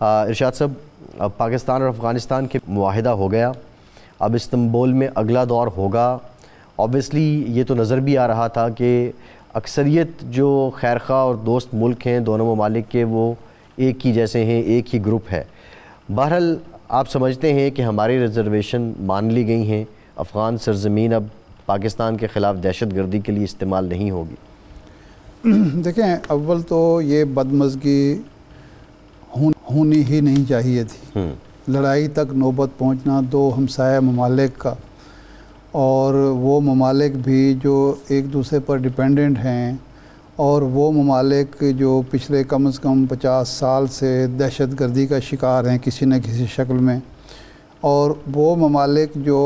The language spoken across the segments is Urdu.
ارشاد صاحب، پاکستان اور افغانستان کے معاہدہ ہو گیا، اب استنبول میں اگلا دور ہوگا۔ اوبیسلی یہ تو نظر بھی آ رہا تھا کہ اکثریت جو خیرخواہ اور دوست ملک ہیں دونوں ممالک کے، وہ ایک ہی جیسے ہیں، ایک ہی گروپ ہے۔ بہرحال آپ سمجھتے ہیں کہ ہماری ریزرویشن مان لی گئی ہیں، افغان سرزمین اب پاکستان کے خلاف دہشت گردی کے لیے استعمال نہیں ہوگی؟ دیکھیں، اول تو یہ بدمزگی ہونی ہی نہیں چاہیے تھی۔ لڑائی تک نوبت پہنچنا دو ہمسایہ ممالک کا، اور وہ ممالک بھی جو ایک دوسرے پر ڈیپینڈنٹ ہیں، اور وہ ممالک جو پچھلے کم از کم 50 سال سے دہشت گردی کا شکار ہیں کسی نہ کسی شکل میں، اور وہ ممالک جو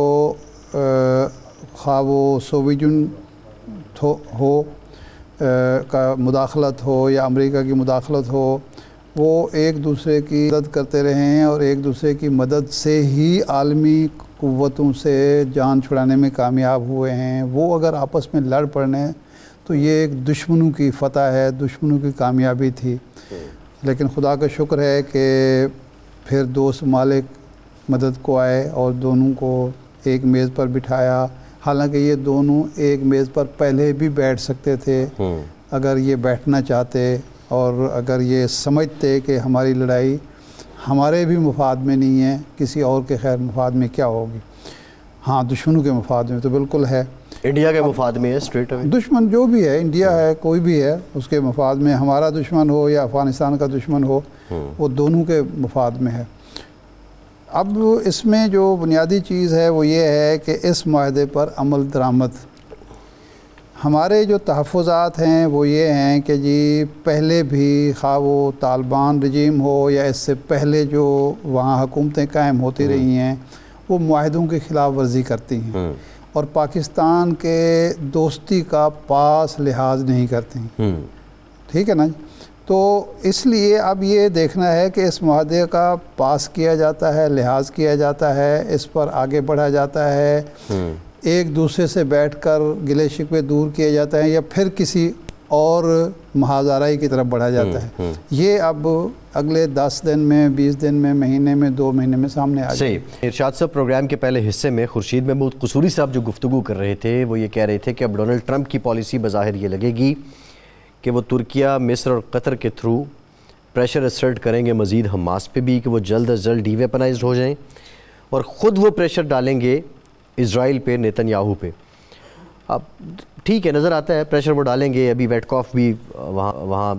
خواہ وہ سوویت یونین ہو کا مداخلت ہو یا امریکہ کی مداخلت ہو، وہ ایک دوسرے کی مدد کرتے رہے ہیں، اور ایک دوسرے کی مدد سے ہی عالمی قوتوں سے جان چھڑانے میں کامیاب ہوئے ہیں۔ وہ اگر آپس میں لڑ پڑنے تو یہ ایک دشمنوں کی فتح ہے، دشمنوں کی کامیابی تھی۔ لیکن خدا کا شکر ہے کہ پھر دوست ممالک مدد کو آئے اور دونوں کو ایک میز پر بٹھایا۔ حالانکہ یہ دونوں ایک میز پر پہلے بھی بیٹھ سکتے تھے اگر یہ بیٹھنا چاہتے، اور اگر یہ سمجھتے کہ ہماری لڑائی ہمارے بھی مفاد میں نہیں ہے، کسی اور کے خیر مفاد میں کیا ہوگی۔ ہاں، دشمنوں کے مفاد میں تو بالکل ہے، انڈیا کے مفاد میں ہے، اسٹریٹ اوے دشمن جو بھی ہے، انڈیا ہے، کوئی بھی ہے، اس کے مفاد میں، ہمارا دشمن ہو یا افغانستان کا دشمن ہو، وہ دونوں کے مفاد میں ہے۔ اب اس میں جو بنیادی چیز ہے وہ یہ ہے کہ اس معاہدے پر عمل درآمد، ہمارے جو تحفظات ہیں وہ یہ ہیں کہ جی پہلے بھی خواہ وہ طالبان رجیم ہو یا اس سے پہلے جو وہاں حکومتیں قائم ہوتی رہی ہیں، وہ معاہدوں کی خلاف ورزی کرتی ہیں اور پاکستان کے دوستی کا پاس لحاظ نہیں کرتی ہیں۔ ٹھیک ہے نا؟ تو اس لیے اب یہ دیکھنا ہے کہ اس معاہدے کا پاس کیا جاتا ہے، لحاظ کیا جاتا ہے، اس پر آگے بڑھا جاتا ہے، ایک دوسرے سے بیٹھ کر گلے شکوے دور کیا جاتا ہے، یا پھر کسی اور محاذ آرائی کی طرف بڑھا جاتا ہے۔ یہ اب اگلے 10 دن میں، 20 دن میں، مہینے میں، 2 مہینے میں سامنے آ جائے۔ صحیح۔ ارشاد صاحب، پروگرام کے پہلے حصے میں خورشید محمود قصوری صاحب جو گفتگو کر رہے تھے وہ یہ کہہ رہے تھے کہ اب ڈونلڈ ٹرمپ کی پالیسی بظاہر یہ لگے گی کہ وہ ترکیہ، مصر اور قطر کے تھرو پریشر اسرٹ کریں گے مزید حماس پہ بھی کہ وہ جلد از جلد ڈی ویپنائزڈ ہو جائیں، اور خود وہ پریشر ڈالیں گے اسرائیل پہ، نیتن یاہو پہ۔ اب ٹھیک ہے، نظر آتا ہے پریشر وہ ڈالیں گے، ابھی ویٹکاف بھی وہاں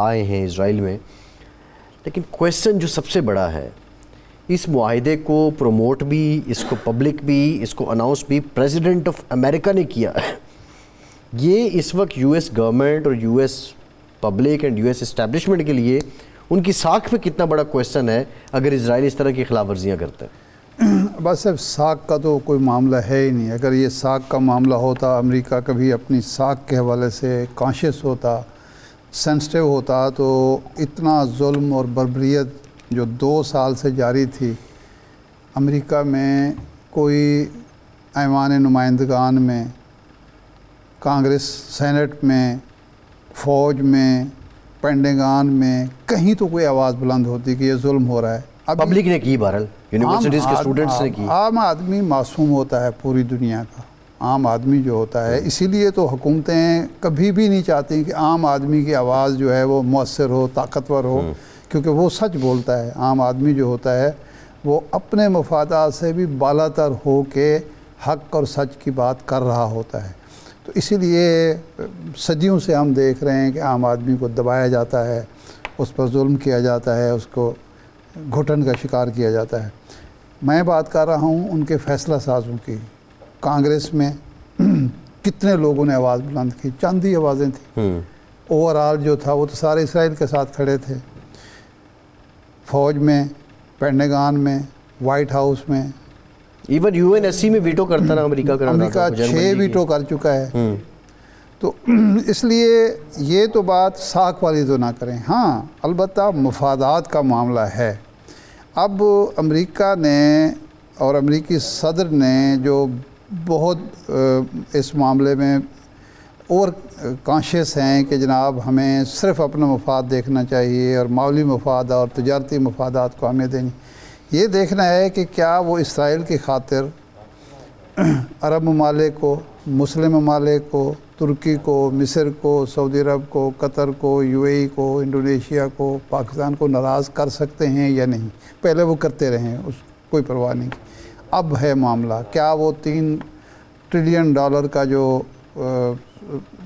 آئے ہیں اسرائیل میں، لیکن کویسچن جو سب سے بڑا ہے، اس معاہدے کو پروموٹ بھی، اس کو پبلک بھی، اس کو اناؤنس بھی پریزیڈنٹ آف امریکہ نے کیا ہے۔ یہ اس وقت یو ایس گورنمنٹ اور U S public and U S establishment کے لیے ان کی ساکھ پہ کتنا بڑا کویسچن ہے اگر اسرائیل اس طرح کی خلاف ورزیاں کرتا ہے۔ بس صرف ساکھ کا تو کوئی معاملہ ہے ہی نہیں۔ اگر یہ ساکھ کا معاملہ ہوتا، امریکہ کبھی اپنی ساکھ کے حوالے سے کانشیس ہوتا، سینسٹیو ہوتا، تو اتنا ظلم اور بربریت جو 2 سال سے جاری تھی امریکہ میں، کوئی ایوان نمائندگان میں، کانگریس سینٹ میں، فوج میں، پینٹاگن میں، کہیں تو کوئی آواز بلند ہوتی کہ یہ ظلم ہو رہا ہے۔ پبلک نے کی، بہرحال یونیورسٹیز کے اسٹوڈنٹس نے کی۔ عام آدمی معصوم ہوتا ہے پوری دنیا کا، عام آدمی جو ہوتا ہے، اسی لیے تو حکومتیں کبھی بھی نہیں چاہتی کہ عام آدمی کی آواز جو ہے وہ مؤثر ہو، طاقتور ہو، کیونکہ وہ سچ بولتا ہے۔ عام آدمی جو ہوتا ہے وہ اپنے مفادات سے بھی بالاتر ہو کے حق اور سچ کی بات کر رہا ہوتا ہے۔ تو اسی لیے صدیوں سے ہم دیکھ رہے ہیں کہ عام آدمی کو دبایا جاتا ہے، اس پر ظلم کیا جاتا ہے، اس کو گھٹن کا شکار کیا جاتا ہے۔ میں بات کر رہا ہوں ان کے فیصلہ سازوں کی۔ کانگریس میں کتنے لوگوں نے آواز بلند کی، چند ہی آوازیں تھیں۔ اوورآل جو تھا وہ تو سارے اسرائیل کے ساتھ کھڑے تھے۔ فوج میں، پینٹاگن میں، وائٹ ہاؤس میں، even U N S C میں ویٹو کرتا رہا امریکہ، امریکہ 6 ویٹو کر چکا ہے۔ تو اس لیے یہ تو بات ساکھ والی تو نہ کریں۔ ہاں، البتہ مفادات کا معاملہ ہے۔ اب امریکہ نے اور امریکی صدر نے جو بہت اس معاملے میں اوور کانشیس ہیں کہ جناب ہمیں صرف اپنا مفاد دیکھنا چاہیے اور مالی مفاد اور تجارتی مفادات کو ہمیں دینی. یہ دیکھنا ہے کہ کیا وہ اسرائیل کی خاطر عرب ممالک کو، مسلم ممالک کو، ترکی کو، مصر کو، سعودی عرب کو، قطر کو، یو اے ای کو، انڈونیشیا کو، پاکستان کو ناراض کر سکتے ہیں یا نہیں. پہلے وہ کرتے رہے ہیں، اس کوئی پرواہ نہیں. اب ہے معاملہ کیا وہ $3 ٹریلین کا جو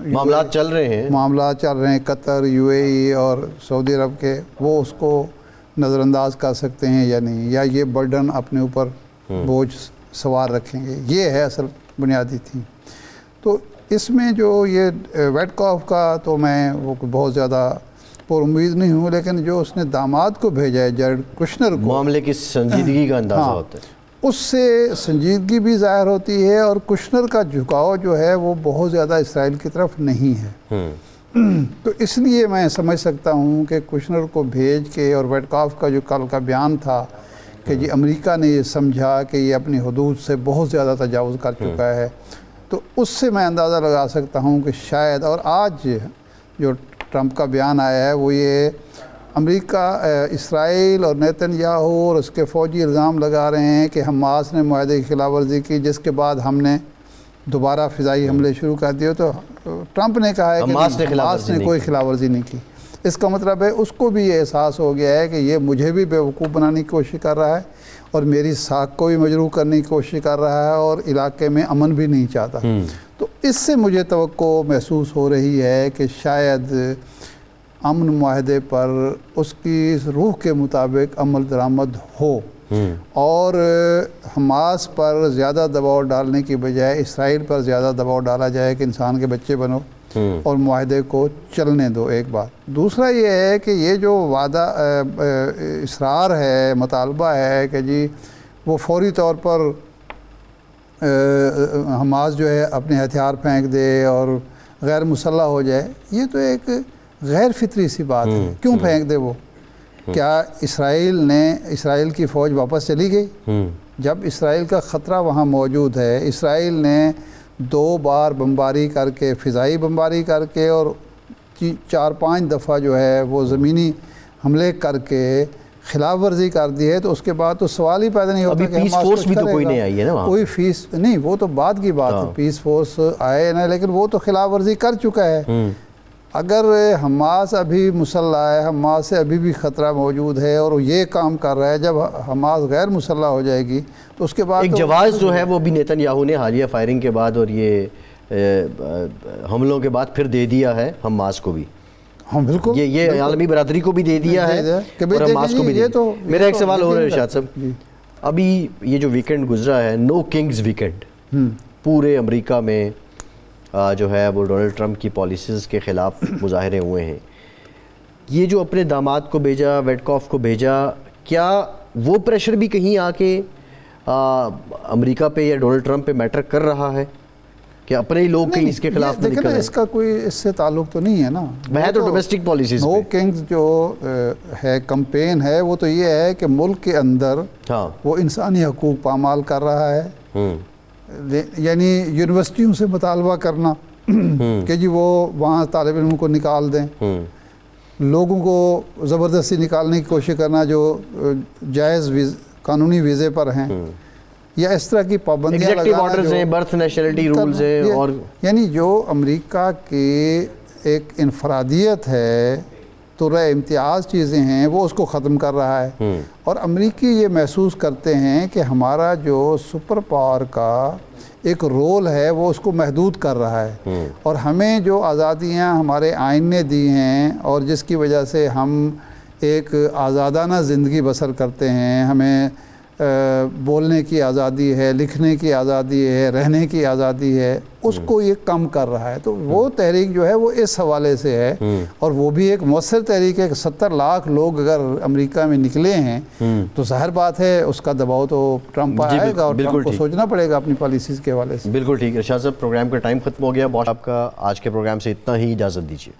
معاملات چل رہے ہیں قطر، یو اے ای اور سعودی عرب کے، وہ اس کو نظر انداز کر سکتے ہیں یا نہیں، یا یہ برڈن اپنے اوپر بوجھ سوار رکھیں گے. یہ ہے اصل بنیادی تھی. تو اس میں جو یہ ویٹ کاف کا تو میں وہ بہت زیادہ پر امید نہیں ہوں، لیکن جو اس نے داماد کو بھیجا ہے جیرڈ کشنر کو، معاملے کی سنجیدگی کا اندازہ ہوتا ہے. اس سے سنجیدگی بھی ظاہر ہوتی ہے اور کشنر کا جھکاؤ جو ہے وہ بہت زیادہ اسرائیل کی طرف نہیں ہے. تو اس لیے میں سمجھ سکتا ہوں کہ کشنر کو بھیج کے، اور ویٹ کاف کا جو کل کا بیان تھا کہ جی امریکہ نے یہ سمجھا کہ یہ اپنی حدود سے بہت زیادہ تجاوز کر چکا ہے، تو اس سے میں اندازہ لگا سکتا ہوں کہ شاید، اور آج جو ٹرمپ کا بیان آیا ہے وہ یہ امریکہ، اسرائیل اور نیتن یاہو اور اس کے فوجی الزام لگا رہے ہیں کہ حماس نے معاہدے کی خلاف ورزی کی، جس کے بعد ہم نے دوبارہ فضائی حملے شروع کر دیے. تو ٹرمپ نے کہا ہے کہ حماس نے کوئی خلاف ورزی نہیں کی. اس کا مطلب ہے اس کو بھی یہ احساس ہو گیا ہے کہ یہ مجھے بھی بیوقوف بنانے کی کوشش کر رہا ہے اور میری ساکھ کو بھی مجروح کرنے کی کوشش کر رہا ہے اور علاقے میں امن بھی نہیں چاہتا. تو اس سے مجھے توقع محسوس ہو رہی ہے کہ شاید امن معاہدے پر اس کی روح کے مطابق عمل درآمد ہو، اور حماس پر زیادہ دباؤ ڈالنے کی بجائے اسرائیل پر زیادہ دباؤ ڈالا جائے کہ انسان کے بچے بنو اور معاہدے کو چلنے دو. ایک بات. دوسرا یہ ہے کہ یہ جو وعدہ اصرار ہے، مطالبہ ہے کہ جی وہ فوری طور پر حماس جو ہے اپنے ہتھیار پھینک دے اور غیر مسلح ہو جائے، یہ تو ایک غیر فطری سی بات ہے. کیوں پھینک دے وہ؟ کیا اسرائیل کی فوج واپس چلی گئی؟ جب اسرائیل کا خطرہ وہاں موجود ہے، اسرائیل نے 2 بار بمباری کر کے، فضائی بمباری کر کے، اور 4-5 دفعہ جو ہے وہ زمینی حملے کر کے خلاف ورزی کر دی ہے، تو اس کے بعد تو سوال ہی پیدا نہیں ہوتا کہ پیس فورس بھی تو کوئی نہیں آئی ہے نا. کوئی فیس نہیں، وہ تو بعد کی بات ہے. پیس فورس آئے نا، لیکن وہ تو خلاف ورزی کر چکا ہے. اگر حماس ابھی مسلح ہے، حماس سے ابھی بھی خطرہ موجود ہے اور یہ کام کر رہا ہے، جب حماس غیر مسلح ہو جائے گی تو اس کے بعد ایک جواز جو ہے وہ بھی نیتن یاہو نے حالیہ فائرنگ کے بعد اور یہ حملوں کے بعد پھر دے دیا ہے حماس کو بھی. ہاں بالکل، یہ عالمی برادری کو بھی دے دیا ہے اور حماس کو بھی دے دیا. میرا ایک سوال ہو رہا ہے ارشاد صاحب، ابھی یہ جو ویکنڈ گزرا ہے، نو کنگز ویکنڈ، پورے امریکہ میں جو ہے وہ ڈونلڈ ٹرمپ کی پالیسیز کے خلاف مظاہرے ہوئے ہیں. یہ جو اپنے داماد کو بھیجا، ویٹ کاف کو بھیجا، کیا وہ پریشر بھی کہیں آ کے امریکہ پہ یا ڈونلڈ ٹرمپ پہ میٹر کر رہا ہے کہ اپنے ہی لوگ کہیں اس کے خلاف دیکھیں نا، اس کا کوئی اس سے تعلق تو نہیں ہے نا. وہ تو ڈومیسٹک پالیسیز نو کنگز جو ہے کمپین ہے، وہ تو یہ ہے کہ ملک کے اندر وہ انسانی حقوق پامال کر رہا ہے. یعنی یونیورسٹیوں سے مطالبہ کرنا کہ جی وہ وہاں طالب علموں کو نکال دیں، لوگوں کو زبردستی نکالنے کی کوشش کرنا جو جائز قانونی ویزے پر ہیں، یا اس طرح کی پابندیاں لگانا، برتھ نیشنلٹی رولز ہیں. اور یعنی جو امریکہ کی ایک انفرادیت ہے، تو امتیاز چیزیں ہیں، وہ اس کو ختم کر رہا ہے. اور امریکی یہ محسوس کرتے ہیں کہ ہمارا جو سپر پاور کا ایک رول ہے وہ اس کو محدود کر رہا ہے، اور ہمیں جو آزادیاں ہمارے آئین نے دی ہیں اور جس کی وجہ سے ہم ایک آزادانہ زندگی بسر کرتے ہیں، ہمیں بولنے کی آزادی ہے، لکھنے کی آزادی ہے، رہنے کی آزادی ہے، اس کو یہ کم کر رہا ہے. تو وہ تحریک جو ہے وہ اس حوالے سے ہے، اور وہ بھی ایک مؤثر تحریک ہے کہ 70 لاکھ لوگ اگر امریکہ میں نکلے ہیں تو ظاہر بات ہے اس کا دباؤ تو ٹرمپ آئے گا، اور ٹرمپ کو سوچنا پڑے گا اپنی پالیسیز کے حوالے سے. بالکل ٹھیک ہے. ارشاد صاحب، پروگرام کا ٹائم ختم ہو گیا. بہت آپ کا آج کے پروگرام سے اتنا ہی، اجازت دیجیے.